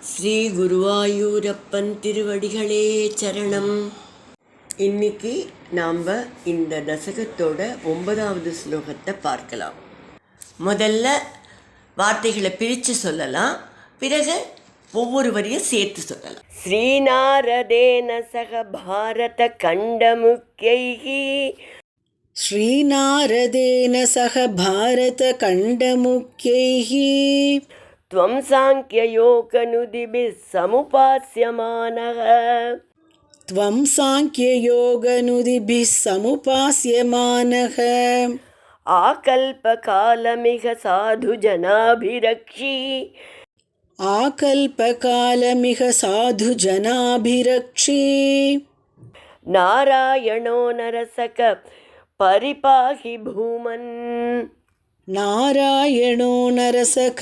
ஸ்ரீ குருவாயூரப்பன் திருவடிகளே சரணம். இன்னைக்கு நாம் இந்த தசகத்தோட 9வது ஸ்லோகத்தை பார்க்கலாம். முதல்ல வார்த்தைகளை பிரித்து சொல்லலாம், பிறகு ஒவ்வொரு வரியும் சேர்த்து சொல்லலாம். ஸ்ரீநாரதேன சக பாரத கண்டமுக்யைஹி ஸ்ரீநாரதேன சக பாரத கண்டமுக்யைஹி त्वं साङ्ख्ययोगनुदिभिः समुपास्यमानः त्वं साङ्ख्ययोगनुदिभिः समुपास्यमानः आकल्पकालमिह साधुजनाभिरक्षी आकल्पकालमिह साधुजनाभिरक्षी नारायणो नरसक परिपाहि भूमन् नारायणो नरसख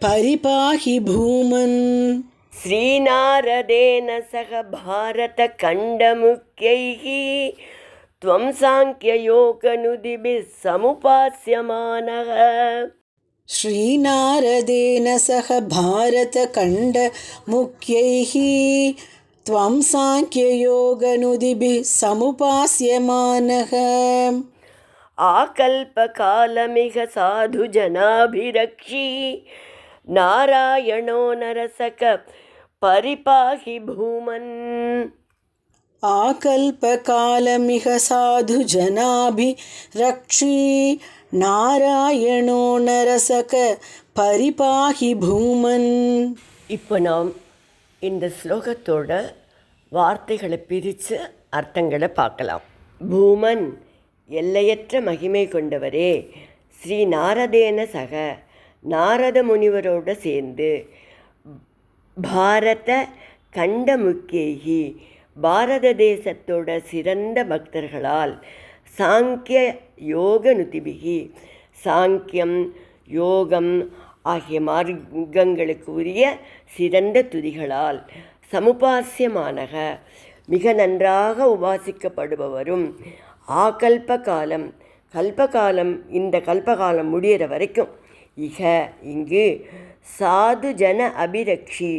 परिपाहि भूमन् श्रीनारदेन सह भारतखण्डमुख्यैः त्वं साङ्ख्ययोगनुदिभिः समुपास्यमानः श्रीनारदेन सह भारतखण्डमुख्यैः त्वं साङ्ख्ययोगनुदिभिः समुपास्यमानः आकल्पकालमिह साधुजनाभिरक्षी नारायणो नरसक परिपाहि भूमन् आकल्पकालमिह साधुजनाभिरक्षी नारायणो नरसक परिपाहि भूमन्. இப்போ நாம் இந்த ஸ்லோகத்தோட வார்த்தைகளை பிரித்து அர்த்தங்களை பார்க்கலாம். பூமன் எல்லையற்ற மகிமை கொண்டவரே, ஸ்ரீ நாரதேன சக நாரத முனிவரோடு சேர்ந்து பாரத கண்டமுக்கேகி பாரத தேசத்தோட சிறந்த பக்தர்களால் சாங்கிய யோக நுதிபிகி சாங்கியம் யோகம் ஆகிய மார்க்கங்களுக்கு உரிய சிறந்த துதிகளால் சமுபாசியமானக மிக நன்றாக உபாசிக்கப்படுபவரும் ஆகல்பகாலம் கல்பகாலம் இந்த கல்பகாலம் முடிகிற வரைக்கும் இக இங்கு சாது ஜன அபிரக்ஷி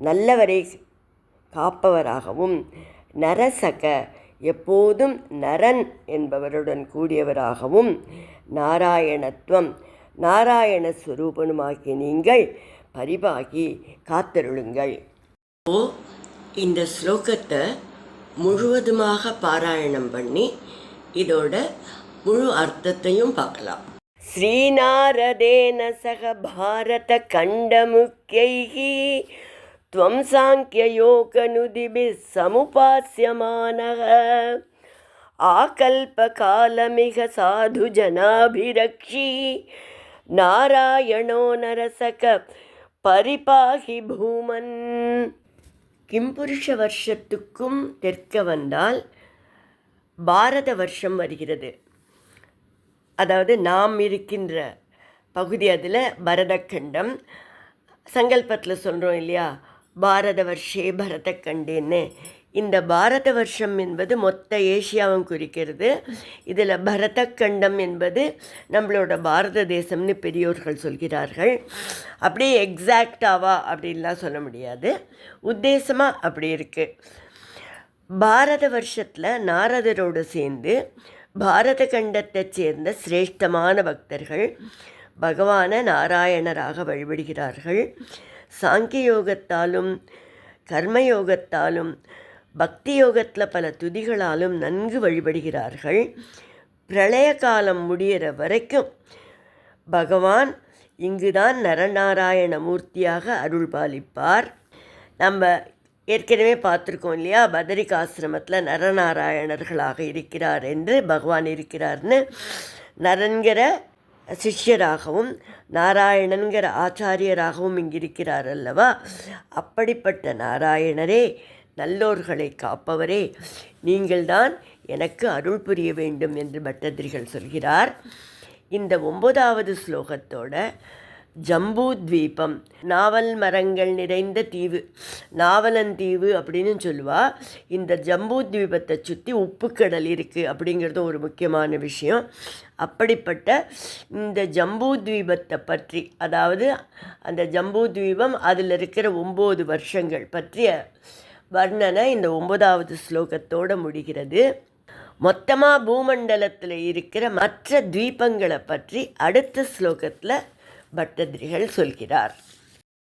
நல்லவரை காப்பவராகவும் நரசக எப்போதும் நரன் என்பவருடன் கூடியவராகவும் நாராயணத்துவம் நாராயண ஸ்வரூபனுமாகிய நீங்கள் பரிபாகி காத்தருளுங்கள். இந்த ஸ்லோகத்தை முழுவதுமாக பாராயணம் பண்ணி இதோட முழு அர்த்தத்தையும் பார்க்கலாம். ஸ்ரீநாரதேன சக பாரத கண்டமுக்யைஹி त्वं साङ्ख्ययोगनुदिभिः समुपास्यमानः आकल्पकालमिह साधुजनाभिरक्षी नारायणो नरसक परिपाहि भूमन्. கிம்புருஷ வருஷத்துக்கும் தெற்க வந்தால் பாரத வருஷம் வருகிறது. அதாவது நாம் இருக்கின்ற பகுதி அதில் பரதக்கண்டம். சங்கல்பத்தில் சொல்கிறோம் இல்லையா, பாரத வருஷே பரதக்கண்டேன்னு. இந்த பாரத வருஷம் என்பது மொத்த ஏசியாவும் குறிக்கிறது. இதில் பரதக்கண்டம் என்பது நம்மளோட பாரத தேசம்னு பெரியோர்கள் சொல்கிறார்கள். அப்படியே எக்ஸாக்டாவா அப்படின்லாம் சொல்ல முடியாது, உத்தேசமாக அப்படி இருக்குது. பாரத வருஷத்தில் நாரதரோடு சேர்ந்து பாரத கண்டத்தை சேர்ந்த சிரேஷ்டமான பக்தர்கள் பகவானை நாராயணராக வழிபடுகிறார்கள். சாங்கிய யோகத்தாலும் கர்மயோகத்தாலும் பக்தி யோகத்தில் பல துதிகளாலும் நன்கு வழிபடுகிறார்கள். பிரளய காலம் முடிகிற வரைக்கும் பகவான் இங்குதான் நரநாராயண மூர்த்தியாக அருள் பாலிப்பார். நம்ம ஏற்கனவே பார்த்துருக்கோம் இல்லையா, பதரிகாசிரமத்தில் நரநாராயணர்களாக இருக்கிறார் என்று பகவான் இருக்கிறார்னு. நரன்கிற சிஷ்யராகவும் நாராயணன்கிற ஆச்சாரியராகவும் இங்கு இருக்கிறார் அல்லவா. அப்படிப்பட்ட நாராயணரே, நல்லோர்களை காப்பவரே, நீங்கள்தான் எனக்கு அருள் புரிய வேண்டும் என்று பட்டதிரிகள் சொல்கிறார். இந்த 9வது ஸ்லோகத்தோட ஜம்பூத்வீபம், நாவல் மரங்கள் நிறைந்த தீவு, நாவலந்தீவு அப்படின்னு சொல்லுவா. இந்த ஜம்பூத்வீபத்தை சுற்றி உப்புக்கடல் இருக்குது அப்படிங்கிறது ஒரு முக்கியமான விஷயம். அப்படிப்பட்ட இந்த ஜம்பூத்வீபத்தை பற்றி, அதாவது அந்த ஜம்பூத்வீபம் அதில் இருக்கிற 9 வருஷங்கள் பற்றிய வர்ணனை இந்த 9வது ஸ்லோகத்தோடு முடிகிறது. மொத்தமாக பூமண்டலத்தில் இருக்கிற மற்ற தீபங்களை பற்றி அடுத்த ஸ்லோகத்தில் பட்டதிரிகள் சொல்கிறார்.